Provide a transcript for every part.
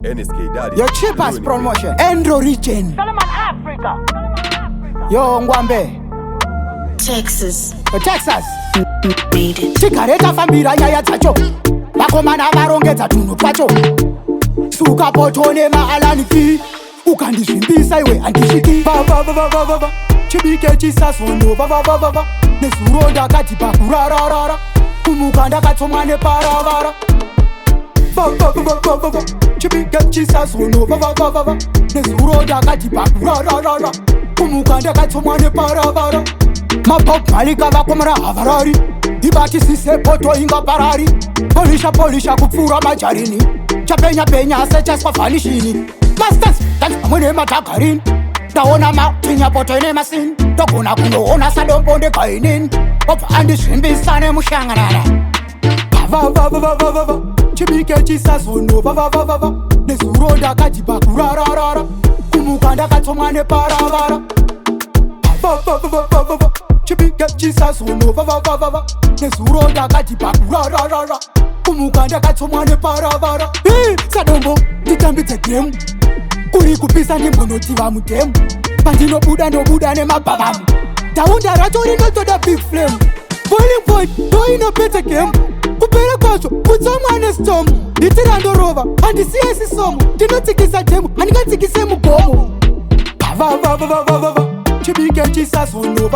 NSK daddy. Your cheapest promotion. Endro region. Seleman Africa. Yo Ngwambe. Texas. Texas. Made it. Tikareta fambira nyaya dzacho. Vakomana varongedza tunhu twacho. Suka potone maalani fi. Ukandizvimbisa iwe handisviki. Chibike chisazono. Nezuro ndakati pakurararara. Kumuka ndakatsomwa neparavara. Chibike chisazono. Nezuro ndakati pakurararara. Kumuka ndakatsomwa neparavara. Mabok malika vakomara havarari. Ibati sise poto inga parari. Polisha kupfura majarini. Chapenya sechaswa vanishini. Masters dance pamwene matagarini. Ndaona matinya poto ine masini. Ndogona kunoona sadombo ndekainini. Obva andizvimbisane mushanganana. Chibike chisazono. Nezuro ndakati pakurararara. Kumuka ndakatsomwa neparavara. Chibike chisazono. Nezuro ndakati pakurararara. Kumuka ndakatsomwa neparavara. Sadombo nditambidze gemu. Uri kupisa ndimbonotiva mudhemu. Pandinobuda ndobuda nemabhavamu. Dhaunda racho rinotoda big flame. Boiling point ndoinopedze gemu. Kupera kwazvo kutsomwa nesitomu. Nditira ndorova handisiye sisomo. Ndinotsikisa dhemu handingatsikise mugomo. Chibike chisazono.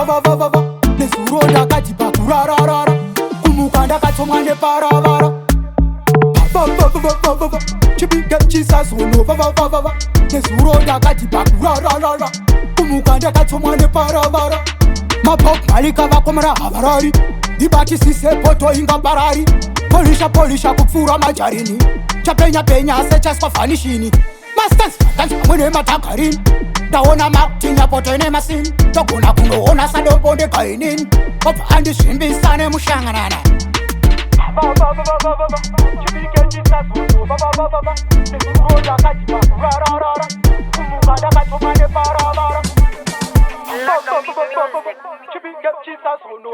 Nezuro ndakati pakurararara. Kumuka ndakatsomwa neparavara. Chibike chisazono. Nezuro ndakati pakurararara. Kumuka ndakatsomwa neparavara. Mabok malika vakomara havarari. Ibati sise poto inga parari. Polisha kupfura majarini. Chapenya sechaswa vanishini. Masters dance pamwene matagarini. Ndaona matinya poto ine masini. Ndogona kunoona sadombo ndekainini. Obva andizvimbisane mushanganana. Chibike chisazono. Nezuro ndakati pakurararara. Kumuka ndakatsomwa neparavara. Chibike chisazono.